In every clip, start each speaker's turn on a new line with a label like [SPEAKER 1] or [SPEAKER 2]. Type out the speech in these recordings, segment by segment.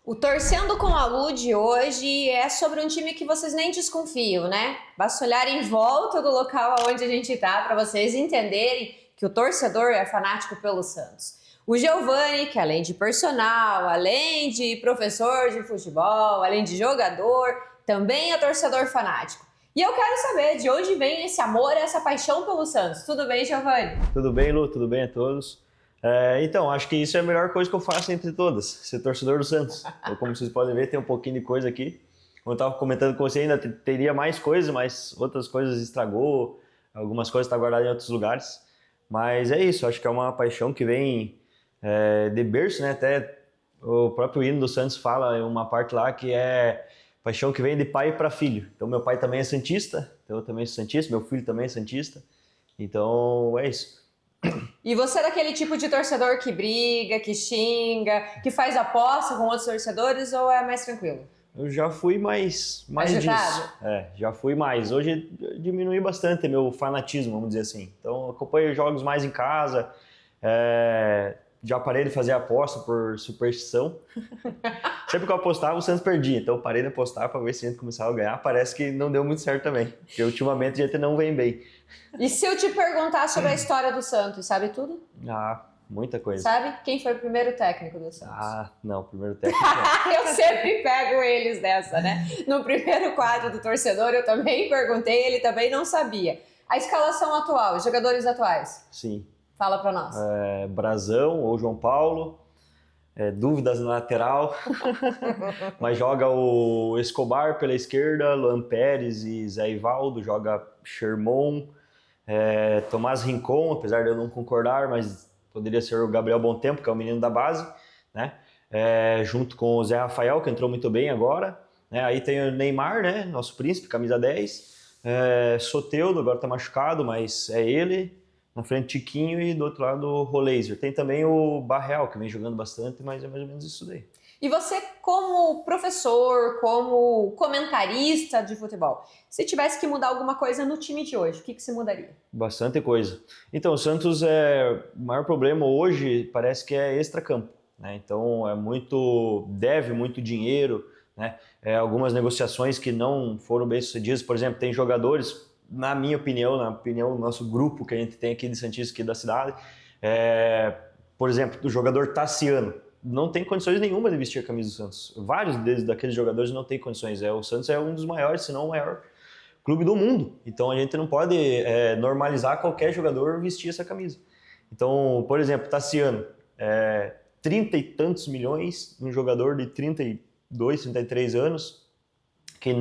[SPEAKER 1] O Torcendo com a Lu de hoje é sobre um time que vocês nem desconfiam, né? Basta olhar em volta do local onde a gente tá para vocês entenderem que o torcedor é fanático pelo Santos. O Giovani, que além de personal, além de professor de futebol, além de jogador, também é torcedor fanático. E eu quero saber de onde vem esse amor, essa paixão pelo Santos. Tudo bem, Giovani?
[SPEAKER 2] Tudo bem, Lu? Tudo bem a todos? Então, acho que isso é a melhor coisa que eu faço entre todas, ser torcedor do Santos. Então, como vocês podem ver, tem um pouquinho de coisa aqui. Como eu estava comentando com você, ainda teria mais coisas, mas outras coisas estragou, algumas coisas estão guardadas em outros lugares. Mas é isso, acho que é uma paixão que vem de berço, né? Até o próprio hino do Santos fala em uma parte lá que é paixão que vem de pai para filho. Então, meu pai também é santista, então eu também sou santista, meu filho também é santista. Então, é isso.
[SPEAKER 1] E você é daquele tipo de torcedor que briga, que xinga, que faz aposta com outros torcedores ou é mais tranquilo?
[SPEAKER 2] Eu já fui mais
[SPEAKER 1] agitado?
[SPEAKER 2] disso. Já fui mais. Hoje diminui bastante meu fanatismo, vamos dizer assim. Então acompanho jogos mais em casa. Já parei de fazer aposta por superstição. Sempre que eu apostava, o Santos perdia. Então eu parei de apostar para ver se a gente começava a ganhar. Parece que não deu muito certo também. Porque ultimamente a gente não vem bem.
[SPEAKER 1] E se eu te perguntar sobre a história do Santos, sabe tudo?
[SPEAKER 2] Muita coisa.
[SPEAKER 1] Sabe quem foi o primeiro técnico do Santos?
[SPEAKER 2] Não, o primeiro técnico não.
[SPEAKER 1] Eu sempre pego eles dessa, né? No primeiro quadro do torcedor eu também perguntei, ele também não sabia. A escalação atual, os jogadores atuais?
[SPEAKER 2] Sim.
[SPEAKER 1] Fala pra nós.
[SPEAKER 2] Brazão ou João Paulo. Dúvidas na lateral. Mas joga o Escobar pela esquerda, Luan Pérez e Zé Ivaldo. Joga Sherman, Tomás Rincon, apesar de eu não concordar, mas poderia ser o Gabriel Bontempo, que é o menino da base, né? Junto com o Zé Rafael, que entrou muito bem agora. Aí tem o Neymar, né? Nosso príncipe, camisa 10. Soteldo, agora tá machucado, mas é ele. Na frente, Tiquinho, e do outro lado, o Roleiser. Tem também o Barreal, que vem jogando bastante, mas é mais ou menos isso daí.
[SPEAKER 1] E você, como professor, como comentarista de futebol, se tivesse que mudar alguma coisa no time de hoje, o que você mudaria? Bastante
[SPEAKER 2] coisa. Então, o Santos, o maior problema hoje parece que é extracampo, né? Então, deve muito dinheiro, né? Algumas negociações que não foram bem sucedidas. Por exemplo, tem jogadores, na minha opinião, do nosso grupo que a gente tem aqui de Santistas, aqui da cidade, por exemplo, o jogador Tassiano, não tem condições nenhuma de vestir a camisa do Santos. Vários daqueles jogadores não têm condições. O Santos é um dos maiores, se não o maior clube do mundo. Então a gente não pode normalizar qualquer jogador vestir essa camisa. Então, por exemplo, Tassiano, 30 e tantos milhões, um jogador de 32, 33 anos, que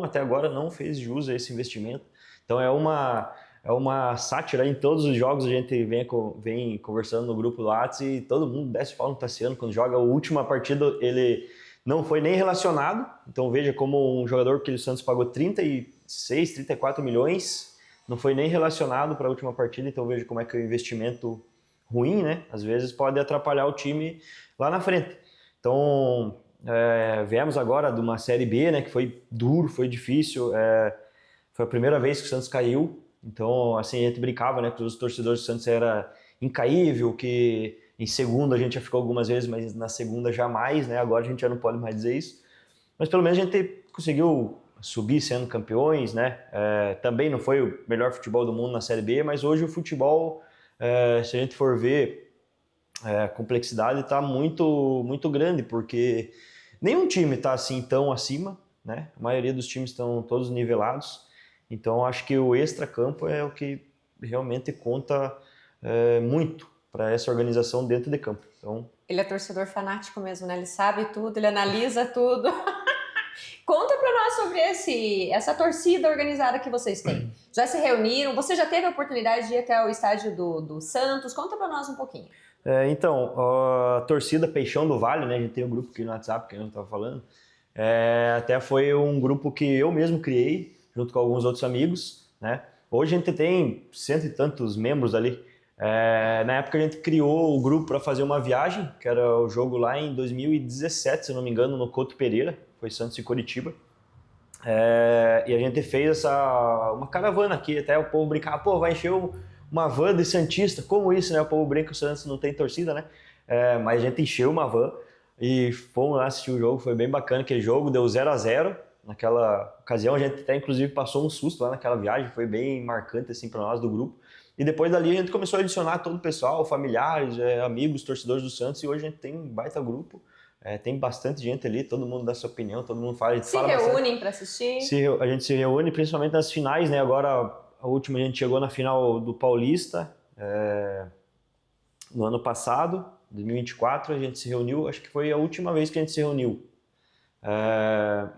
[SPEAKER 2] até agora não fez jus a esse investimento. Então é uma sátira em todos os jogos, a gente vem conversando no grupo do Whats e todo mundo desce o pau no Tassiano. Quando joga a última partida, ele não foi nem relacionado. Então veja como um jogador que o Santos pagou 36, 34 milhões, não foi nem relacionado para a última partida. Então veja como é que é um investimento ruim, né? Às vezes pode atrapalhar o time lá na frente. Então viemos agora de uma Série B, né, que foi duro, foi difícil. Foi a primeira vez que o Santos caiu. Então, assim, a gente brincava, né, que os torcedores do Santos era incaível, que em segunda a gente já ficou algumas vezes, mas na segunda jamais, né? Agora a gente já não pode mais dizer isso. Mas pelo menos a gente conseguiu subir sendo campeões, né? Também não foi o melhor futebol do mundo na Série B, mas hoje o futebol, se a gente for ver, a complexidade está muito, muito grande, porque nenhum time está assim tão acima, né? A maioria dos times estão todos nivelados. Então, acho que o extracampo é o que realmente conta muito para essa organização dentro de campo. Então,
[SPEAKER 1] ele é torcedor fanático mesmo, né? Ele sabe tudo, ele analisa tudo. Conta para nós sobre essa torcida organizada que vocês têm. Já se reuniram? Você já teve a oportunidade de ir até o estádio do Santos? Conta para nós um pouquinho.
[SPEAKER 2] Então, a torcida Peixão do Vale, né? A gente tem um grupo aqui no WhatsApp que a gente estava falando. Até foi um grupo que eu mesmo criei, junto com alguns outros amigos, né? Hoje a gente tem 100 e tantos membros ali. Na época a gente criou o grupo para fazer uma viagem, que era o jogo lá em 2017, se não me engano, no Couto Pereira, foi Santos e Coritiba. E a gente fez uma caravana aqui, até o povo brincava, vai encher uma van de Santista, como isso, né? O povo brinca que o Santos não tem torcida, né? Mas a gente encheu uma van, e fomos lá assistir o jogo, foi bem bacana aquele jogo, deu 0-0 naquela ocasião, a gente até inclusive passou um susto lá naquela viagem, foi bem marcante assim para nós do grupo. E depois dali a gente começou a adicionar todo o pessoal, familiares, amigos, torcedores do Santos, e hoje a gente tem um baita grupo, tem bastante gente ali, todo mundo dá sua opinião, todo mundo fala.
[SPEAKER 1] Se reúnem para assistir?
[SPEAKER 2] A gente se reúne principalmente nas finais, né? Agora a última a gente chegou na final do Paulista, no ano passado, 2024, a gente se reuniu, acho que foi a última vez que a gente se reuniu.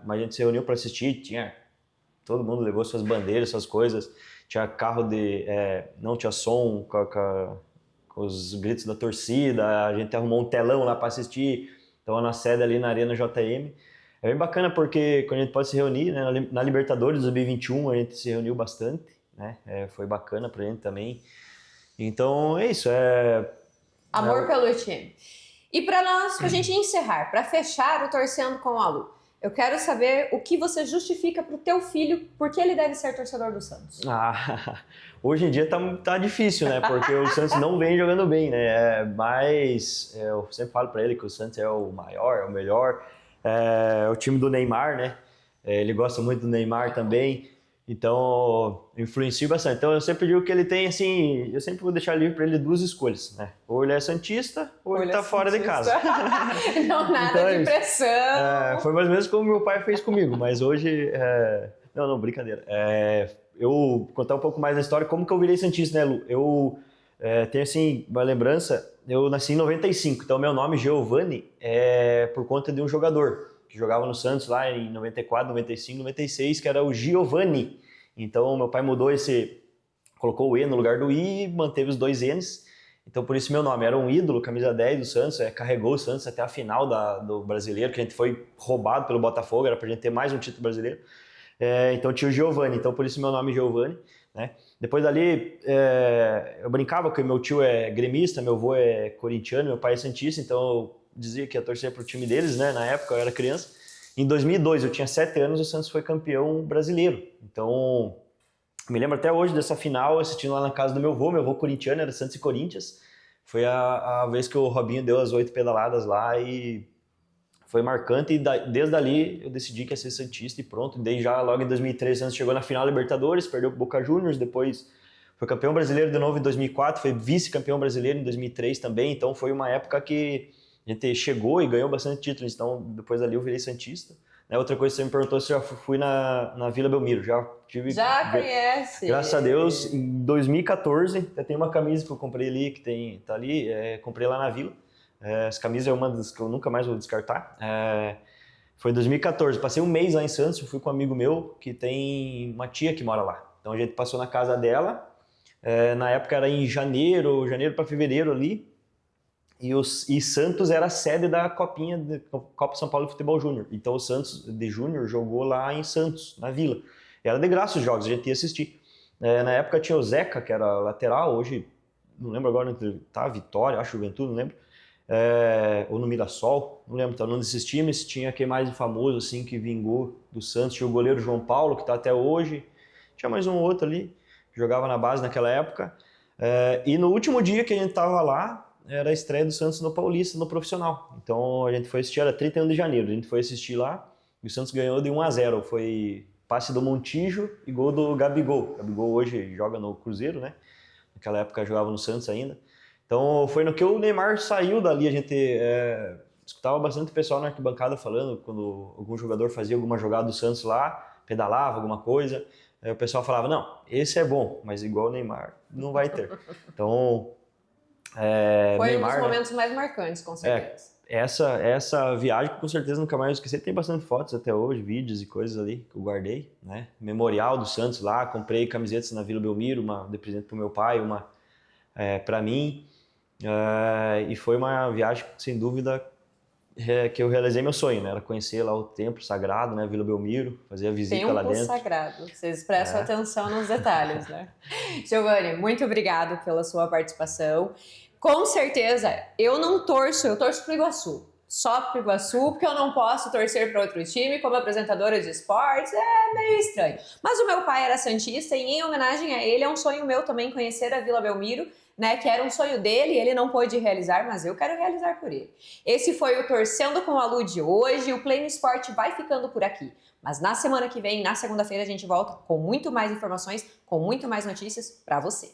[SPEAKER 2] Mas a gente se reuniu para assistir, todo mundo levou suas bandeiras, suas coisas, tinha carro não tinha som com os gritos da torcida, a gente arrumou um telão lá para assistir, então na sede ali na Arena JM. É bem bacana porque quando a gente pode se reunir, né, na Libertadores 2021 a gente se reuniu bastante, né, foi bacana pra gente também. Então é isso,
[SPEAKER 1] amor pelo time. E pra gente encerrar, pra fechar o Torcendo com a Lu, eu quero saber o que você justifica pro teu filho, por que ele deve ser torcedor do Santos.
[SPEAKER 2] Hoje em dia tá difícil, né? Porque o Santos não vem jogando bem, né? Mas eu sempre falo pra ele que o Santos é o maior, é o melhor. É o time do Neymar, né? Ele gosta muito do Neymar também. Então, influencia bastante. Então, eu sempre digo que ele tem, assim, eu sempre vou deixar livre para ele duas escolhas, né? Ou ele é santista, ou ele tá fora de casa.
[SPEAKER 1] Não, nada então, de pressão.
[SPEAKER 2] Foi mais ou menos como meu pai fez comigo, mas hoje... Não, brincadeira. Eu vou contar um pouco mais da história, como que eu virei santista, né, Lu? Eu tenho, assim, uma lembrança, eu nasci em 95, então meu nome, Giovanni, é por conta de um jogador que jogava no Santos lá em 94, 95, 96, que era o Giovanni. Então, meu pai colocou o E no lugar do I e manteve os dois N's. Então, por isso meu nome. Era um ídolo, camisa 10 do Santos, carregou o Santos até a final do Brasileiro, que a gente foi roubado pelo Botafogo, era pra gente ter mais um título brasileiro. Então, tinha o Giovanni, então por isso meu nome é Giovanni, né? Depois dali, eu brincava que meu tio é gremista, meu avô é corintiano, meu pai é santista, então eu dizia que ia torcer pro time deles, né? Na época eu era criança. Em 2002, eu tinha 7 anos, o Santos foi campeão brasileiro. Então, me lembro até hoje dessa final, assistindo lá na casa do meu avô corintiano, era Santos e Corinthians. Foi a vez que o Robinho deu as 8 pedaladas lá e foi marcante. E desde ali eu decidi que ia ser santista e pronto. Daí já logo em 2003, o Santos chegou na final da Libertadores, perdeu pro Boca Juniors, depois foi campeão brasileiro de novo em 2004, foi vice-campeão brasileiro em 2003 também. Então foi uma época que a gente chegou e ganhou bastante títulos, então depois dali eu virei santista. Outra coisa que você me perguntou se eu já fui na Vila Belmiro, já
[SPEAKER 1] conhece?
[SPEAKER 2] Graças a Deus, em 2014, eu tenho uma camisa que eu comprei ali, que tá ali, comprei lá na Vila. Essa camisa é uma das que eu nunca mais vou descartar. Foi em 2014, passei um mês lá em Santos, eu fui com um amigo meu que tem uma tia que mora lá. Então a gente passou na casa dela, na época era em janeiro para fevereiro ali, e Santos era a sede da Copa São Paulo de Futebol Júnior. Então o Santos de Júnior jogou lá em Santos, na Vila. Era de graça os jogos, a gente ia assistir. Na época tinha o Zeca, que era lateral, hoje não lembro agora onde tá, Vitória, acho Juventude, não lembro. Ou no Mirassol, não lembro, tá num desses times. Tinha quem mais famoso assim que vingou do Santos, tinha o goleiro João Paulo, que tá até hoje. Tinha mais um outro ali, que jogava na base naquela época. E no último dia que a gente tava lá, era a estreia do Santos no Paulista, no profissional. Então a gente foi assistir, era 31 de janeiro, a gente foi assistir lá e o Santos ganhou de 1-0. Foi passe do Montijo e gol do Gabigol. O Gabigol hoje joga no Cruzeiro, né? Naquela época jogava no Santos ainda. Então foi no que o Neymar saiu dali, a gente escutava bastante o pessoal na arquibancada falando, quando algum jogador fazia alguma jogada do Santos lá, pedalava alguma coisa, o pessoal falava, não, esse é bom, mas igual o Neymar não vai ter. Então...
[SPEAKER 1] foi
[SPEAKER 2] Neymar,
[SPEAKER 1] um dos momentos mais marcantes, com certeza.
[SPEAKER 2] Essa viagem que com certeza nunca mais esqueci. Tem bastante fotos até hoje, vídeos e coisas ali que eu guardei, né? Memorial do Santos lá, comprei camisetas na Vila Belmiro, uma de presente pro meu pai, uma para mim. E foi uma viagem, sem dúvida, que eu realizei meu sonho, né? Era conhecer lá o templo sagrado, né? Vila Belmiro, fazer a visita lá dentro.
[SPEAKER 1] Templo sagrado, vocês prestam atenção nos detalhes, né? Giovanni, muito obrigado pela sua participação. Com certeza, eu torço pro Iguaçu. Só pro Iguaçu, porque eu não posso torcer para outro time como apresentadora de esportes, é meio estranho. Mas o meu pai era santista e em homenagem a ele é um sonho meu também conhecer a Vila Belmiro, né, que era um sonho dele, ele não pôde realizar, mas eu quero realizar por ele. Esse foi o Torcendo com a Lu de hoje. O Play no Esporte vai ficando por aqui. Mas na semana que vem, na segunda-feira, a gente volta com muito mais informações, com muito mais notícias para você.